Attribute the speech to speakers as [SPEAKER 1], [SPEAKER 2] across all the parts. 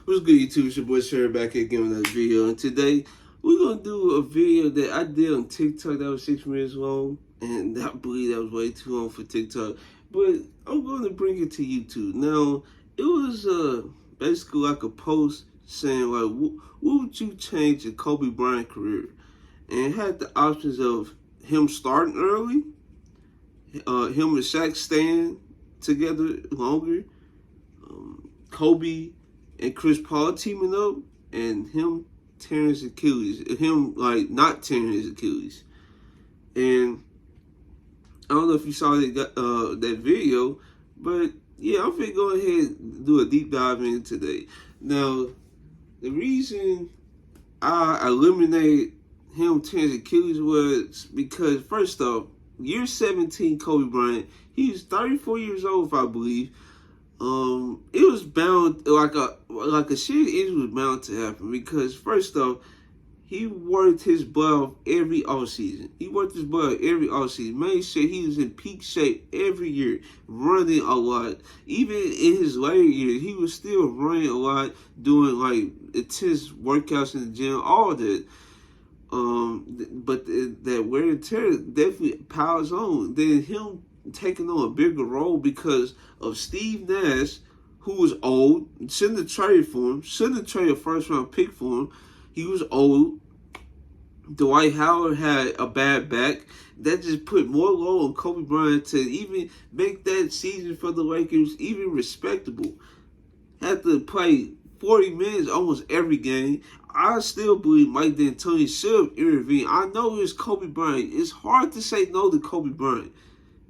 [SPEAKER 1] What's good, YouTube? It's your boy Sherry back here again with another video. And today, we're going to do a video that I did on TikTok that was 6 minutes long. And I believe that was way too long for TikTok. But I'm going to bring it to YouTube. Now, it was basically like a post saying, like, what would you change in Kobe Bryant career? And it had the options of him starting early, him and Shaq staying together longer, Kobe and Chris Paul teaming up, and him tearing his Achilles. Him, like, not tearing his Achilles. And I don't know if you saw that video, but yeah, I'm finna go ahead and do a deep dive in today. Now, the reason I eliminated him tearing his Achilles was because, first off, year 17 Kobe Bryant, he was 34 years old, if I believe. It was bound, like a serious injury was bound to happen because, first off, he worked his butt off every offseason. Made sure he was in peak shape every year, running a lot. Even in his later years, he was still running a lot, doing like intense workouts in the gym, all that. But that wear and tear definitely piles on. Then him taking on a bigger role because of Steve Nash, who was old, shouldn't have traded for him, shouldn't have traded a first round pick for him. He was old. Dwight Howard had a bad back. That just put more load on Kobe Bryant to even make that season for the Lakers even respectable. Had to play 40 minutes almost every game. I still believe Mike D'Antoni should have intervened. I know it's Kobe Bryant. It's hard to say no to Kobe Bryant.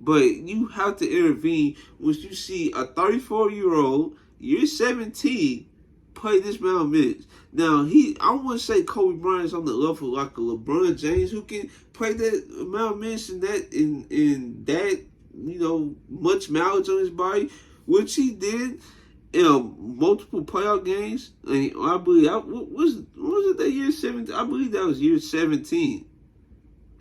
[SPEAKER 1] But you have to intervene once you see a 34-year-old, you're 17, play this amount of minutes. Now, I wouldn't say Kobe Bryant's on the level like a LeBron James who can play that amount of minutes in that, much mileage on his body, which he did in multiple playoff games. And I believe, what was it that year 17? I believe that was year 17.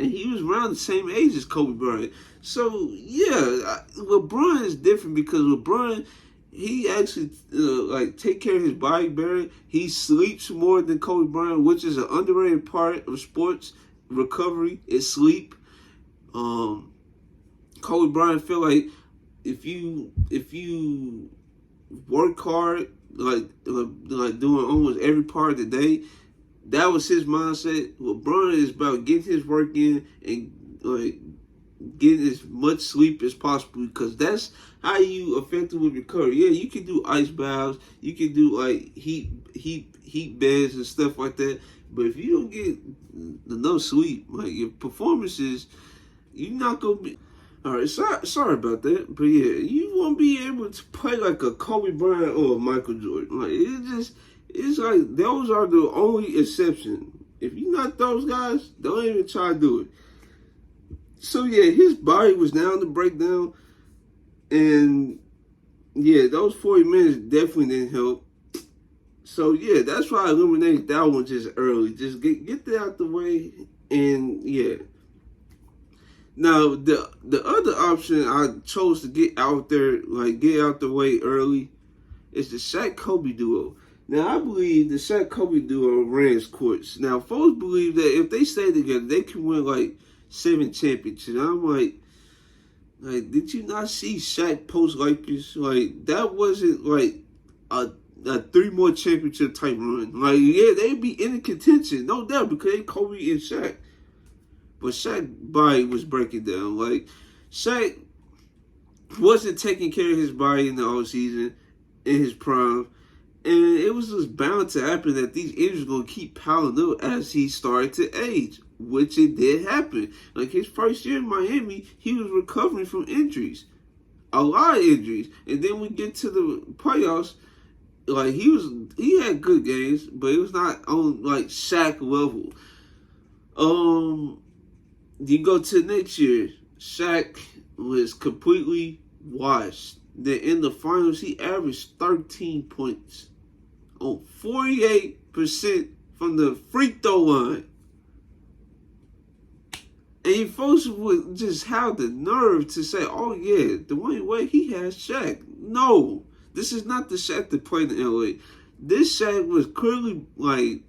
[SPEAKER 1] And he was around the same age as Kobe Bryant. So, yeah, LeBron is different because LeBron, he actually, take care of his body better. He sleeps more than Kobe Bryant, which is an underrated part of sports recovery, is sleep. Kobe Bryant feel like if you work hard, like doing almost every part of the day, that was his mindset. LeBron is about getting his work in and getting as much sleep as possible because that's how you effectively recover. Yeah, you can do ice baths, you can do like heat beds and stuff like that. But if you don't get enough sleep, like your performances, you're not gonna be. All right, sorry about that, but yeah, you won't be able to play like a Kobe Bryant or a Michael Jordan. Like it's like those are the only exception. If you're not those guys, don't even try to do it. So yeah, his body was down to break down, and yeah, those 40 minutes definitely didn't help. So yeah, that's why I eliminated that one just early. Just get that out the way, and yeah. Now the other option I chose to get out the way early, is the Shaq Kobe duo. Now, I believe the Shaq Kobe duo ran its course. Now, folks believe that if they stay together, they can win like 7 championships. I'm like, did you not see Shaq post Lakers? Like, that wasn't like a 3 more championship type run. Like, yeah, they'd be in the contention, no doubt, because they Kobe and Shaq. But Shaq's body was breaking down. Like, Shaq wasn't taking care of his body in the offseason, in his prime. And it was just bound to happen that these injuries were going to keep piling up as he started to age, which it did happen. Like his first year in Miami, he was recovering from injuries, a lot of injuries. And then we get to the playoffs, like he had good games, but it was not on like Shaq level. You go to next year, Shaq was completely washed. Then in the finals, he averaged 13 points on 48% from the free throw line. And folks would just have the nerve to say, oh yeah, Dwayne Wade, he has Shaq. No, this is not the Shaq that played in LA. This Shaq was clearly like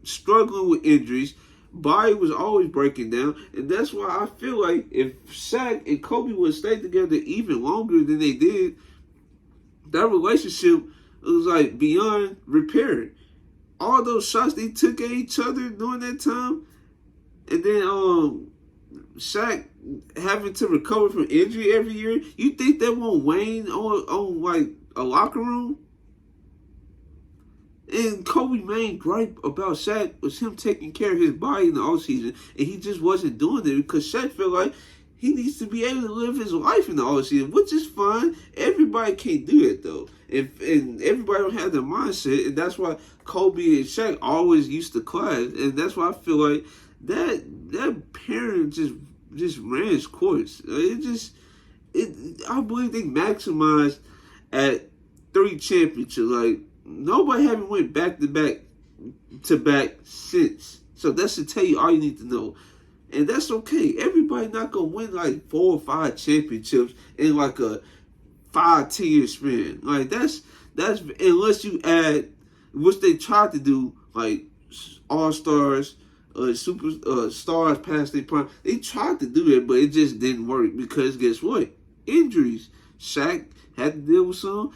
[SPEAKER 1] struggling with injuries. Body was always breaking down, and that's why I feel like if Shaq and Kobe would stay together even longer than they did, that relationship was like beyond repair. All those shots they took at each other during that time, and then Shaq having to recover from injury every year. You think that won't wane on like a locker room? And Kobe's main gripe about Shaq was him taking care of his body in the offseason, and he just wasn't doing it because Shaq felt like he needs to be able to live his life in the offseason, which is fine. Everybody can't do it though, and everybody don't have the mindset, and that's why Kobe and Shaq always used to clash, and that's why I feel like that parent just ran its course. I believe they maximized at 3 championships. Like nobody haven't went back to back since. So that's to tell you all you need to know. And that's okay. Everybody not gonna win like 4 or 5 championships in like a 5-10 year span. Like that's unless you add, which they tried to do, like all stars, super stars past their prime. They tried to do that, but it just didn't work because guess what? Injuries. Shaq had to deal with some.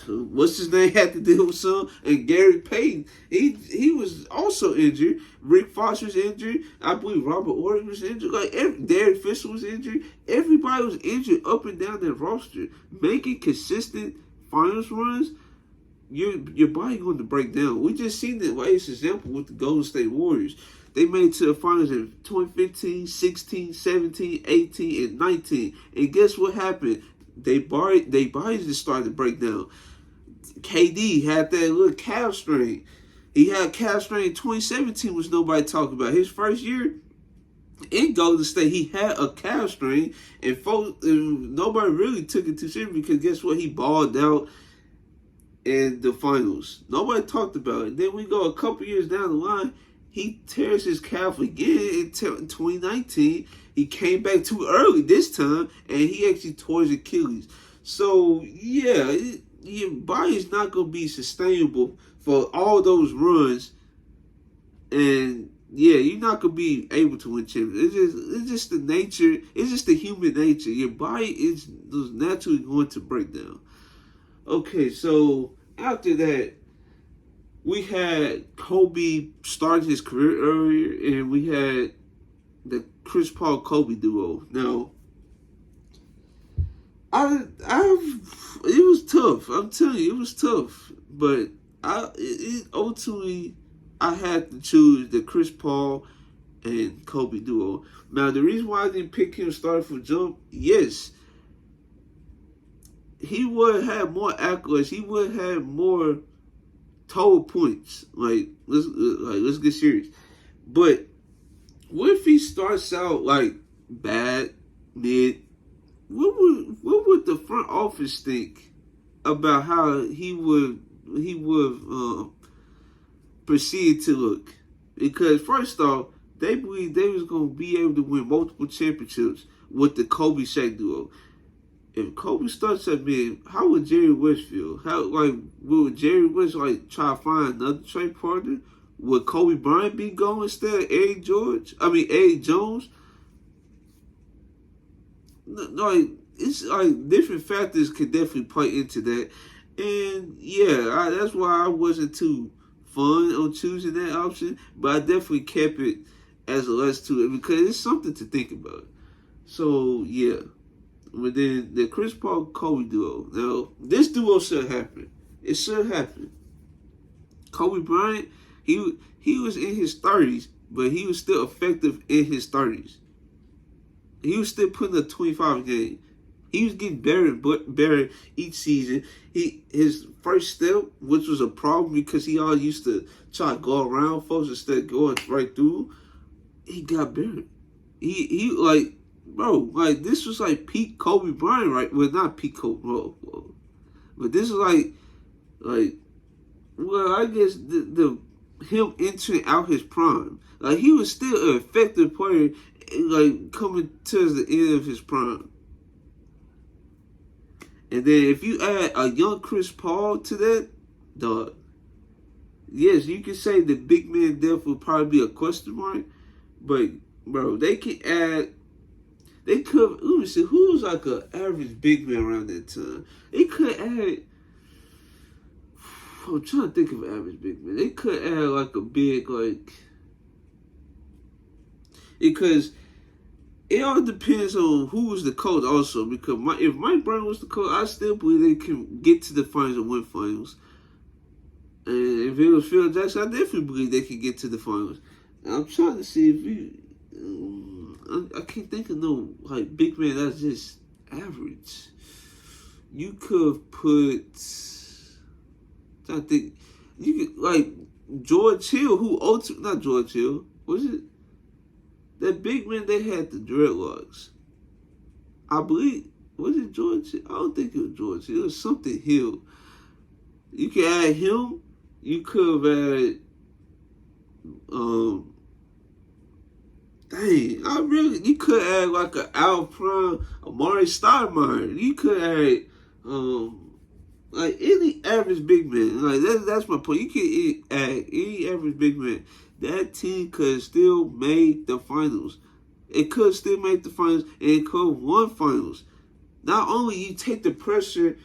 [SPEAKER 1] What's his name had to deal with some, and Gary Payton, he was also injured. Rick Fox was injured. I believe Robert Ory was injured. Like Derek Fisher was injured. Everybody was injured up and down that roster. Making consistent finals runs, your body going to break down. We just seen the latest example with the Golden State Warriors. They made it to the finals in 2015, 16, 17, 18, and 19. And guess what happened? They bodies just started to break down. KD had that little calf strain. He had calf strain in 2017, which nobody talked about. His first year in Golden State, he had a calf strain, and nobody really took it too seriously because guess what? He balled out in the finals. Nobody talked about it. Then we go a couple years down the line, he tears his calf again in 2019. He came back too early this time, and he actually tore his Achilles. So, yeah, your body's not going to be sustainable for all those runs. And, yeah, you're not going to be able to win championships. It's just the nature. It's just the human nature. Your body is naturally going to break down. Okay, so after that, we had Kobe starting his career earlier, and we had the Chris Paul Kobe duo. Now, it was tough. I'm telling you, it was tough. But ultimately, I had to choose the Chris Paul and Kobe duo. Now, the reason why I didn't pick him starting from jump, yes, he would have more accolades. He would have more total points. Let's get serious. But what if he starts out like bad, mid? What would the front office think about how he would proceed to look? Because first off, they believe they was gonna be able to win multiple championships with the Kobe Shaq duo. If Kobe starts at mid, how would Jerry West feel? Would Jerry West try to find another trade partner? Would Kobe Bryant be going instead of Eddie Jones? It's like different factors could definitely play into that. And yeah, that's why I wasn't too fun on choosing that option. But I definitely kept it as a last to it because it's something to think about. So yeah. But then the Chris Paul Kobe duo. Now, this duo should happen. It should happen. Kobe Bryant, he was in his 30s, but he was still effective in his 30s. He was still putting up 25 a game. He was getting better each season. His first step, which was a problem because he always used to try to go around folks instead of going right through, he got better. Bro, this was like peak Kobe Bryant, right? Well, not peak Kobe, but this is I guess the him entering out his prime. Like he was still an effective player, coming towards the end of his prime. And then if you add a young Chris Paul to that, dog, yes, you can say the big man depth would probably be a question mark. But bro, they can add. They could. Let me see who was like an average big man around that time. They could add. I'm trying to think of an average big man. They could add like a big like. Because it all depends on who was the coach also. Because if Mike Brown was the coach, I still believe they can get to the finals and win finals. And if it was Phil Jackson, I definitely believe they could get to the finals. And I'm trying to see if you. I can't think of no like big man that's just average. You could put. I think you could like George Hill, who not George Hill, was it? That big man they had the dreadlocks. I believe was it George Hill? I don't think it was George Hill. It was something Hill. You can add him. You could have added you could add like an Al Prime, Amari Stoudemire. You could add like any average big man. Like that's my point. You can add any average big man. That team could still make the finals. It could still make the finals, and it could have won finals. Not only you take the pressure,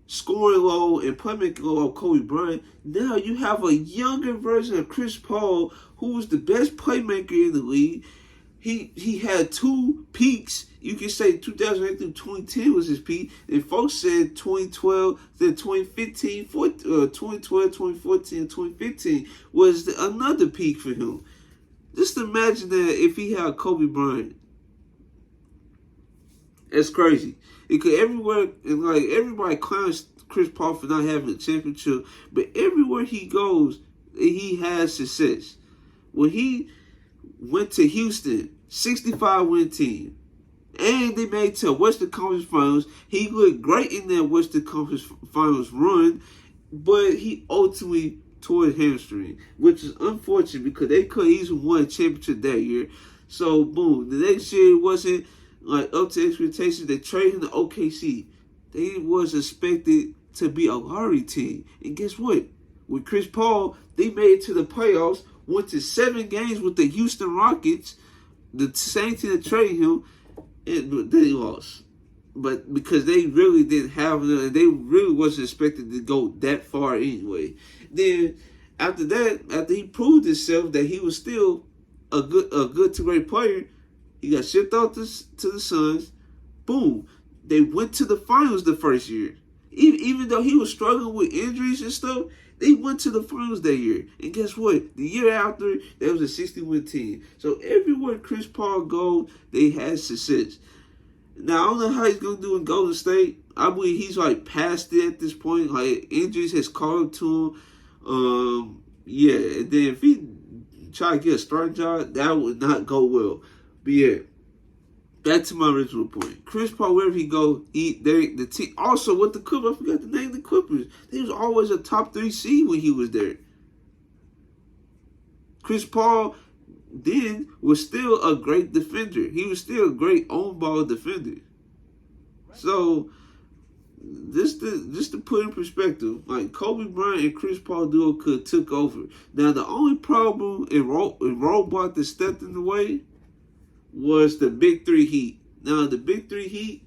[SPEAKER 1] scoring low and playmaking low of Kobe Bryant, now you have a younger version of Chris Paul, who was the best playmaker in the league. He had two peaks. You can say 2008 through 2010 was his peak. And folks said 2012, then 2015, 2012, 2014, 2015 was another peak for him. Just imagine that if he had Kobe Bryant. That's crazy. Because everywhere, and like everybody clowns Chris Paul for not having a championship, but everywhere he goes, he has success. When he went to Houston, 65 win team, and they made it to Western Conference Finals. He looked great in that Western Conference Finals run, but he ultimately tore his hamstring, which is unfortunate because they could easily won a championship that year. So boom, the next year it wasn't like up to expectations. They traded him to OKC. They was expected to be a lottery team, and guess what? With Chris Paul, they made it to the playoffs. Went to 7 games with the Houston Rockets, the same team that traded him, and they lost. But because they really didn't have them, they really wasn't expected to go that far anyway. Then after that, after he proved himself that he was still a good to great player, he got shipped out to the Suns. Boom, they went to the finals the first year. Even though he was struggling with injuries and stuff, they went to the finals that year. And guess what? The year after, there was a 60-win team. So everywhere Chris Paul goes, they had success. Now, I don't know how he's going to do in Golden State. I believe he's like past it at this point. Like, injuries has caught up to him. Yeah, and then if he try to get a starting job, that would not go well. But yeah, back to my original point. Chris Paul, wherever he go, the team. Also, with the Clippers, I forgot to name the Clippers. They was always a top 3 seed when he was there. Chris Paul then was still a great defender. He was still a great on-ball defender. So, just to put in perspective, like Kobe Bryant and Chris Paul duo could took over. Now, the only problem in roadblock that stepped in the way was the Big Three Heat. Now, the Big Three Heat,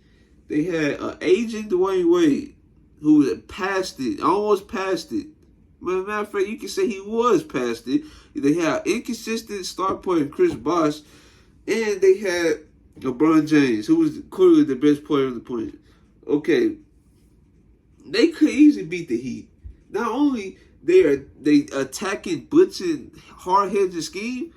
[SPEAKER 1] they had an aging Dwayne Wade who had passed it, almost passed it. Matter of fact, you can say he was past it. They had inconsistent star player Chris Bosh, and they had LeBron James, who was clearly the best player on the planet. Okay, they could easily beat the Heat. Not only they attacking, blitzing, hard-headed scheme.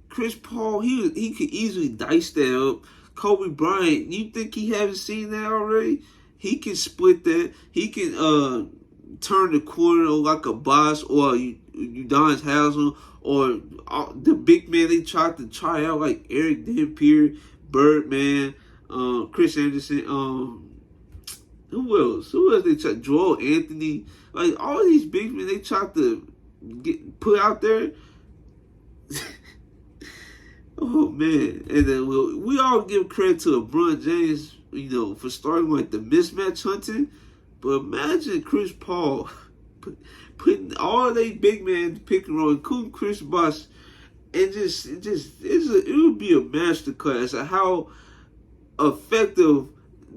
[SPEAKER 1] Chris Paul, he could easily dice that up. Kobe Bryant, you think he haven't seen that already? He can split that. He can turn the corner like a boss, or Udonis Haslem, or the big man they tried to try out like Eric Dampier, Birdman, Chris Anderson, who else? Who else they tried? Joel Anthony. Like all these big men they tried to put out there. Oh man! And then we all give credit to LeBron James. for starting like the mismatch hunting. But imagine Chris Paul putting all they big man pick and roll, including Chris Bosh, and it would be a masterclass of how effective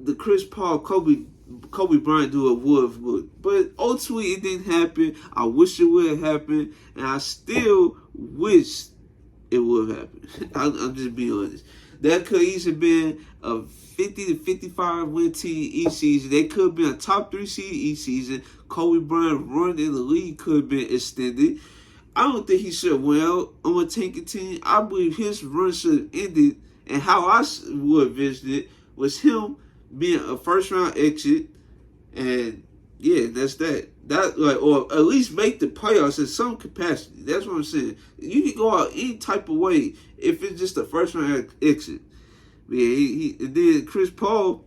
[SPEAKER 1] the Chris Paul Kobe Bryant duo would. But ultimately, it didn't happen. I wish it would have happened, and I still wish it would have happened. I'm just being honest. That could easily been a 50 to 55 win team each season. They could have been a top 3 seed each season. Kobe Bryant run in the league could have been extended. I don't think he should have went out on a tanking team. I believe his run should have ended, and how I would envision it was him being a first round exit, and yeah, that's that. That or at least make the playoffs in some capacity. That's what I'm saying. You can go out any type of way if it's just a first round exit. Yeah, and then Chris Paul,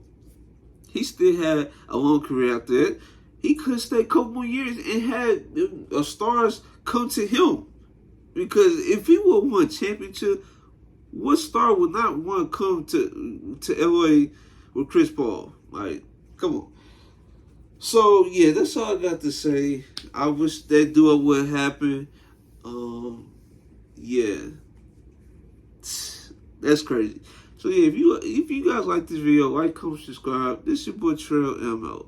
[SPEAKER 1] he still had a long career after that. He could stay a couple more years and had stars come to him. Because if he would have won a championship, what star would not want to come to LA with Chris Paul? Like, come on. So yeah, that's all I got to say. I wish that duo would happen. Yeah, that's crazy. So yeah, if you guys like this video, like, comment, subscribe. This is your boy Trail M out.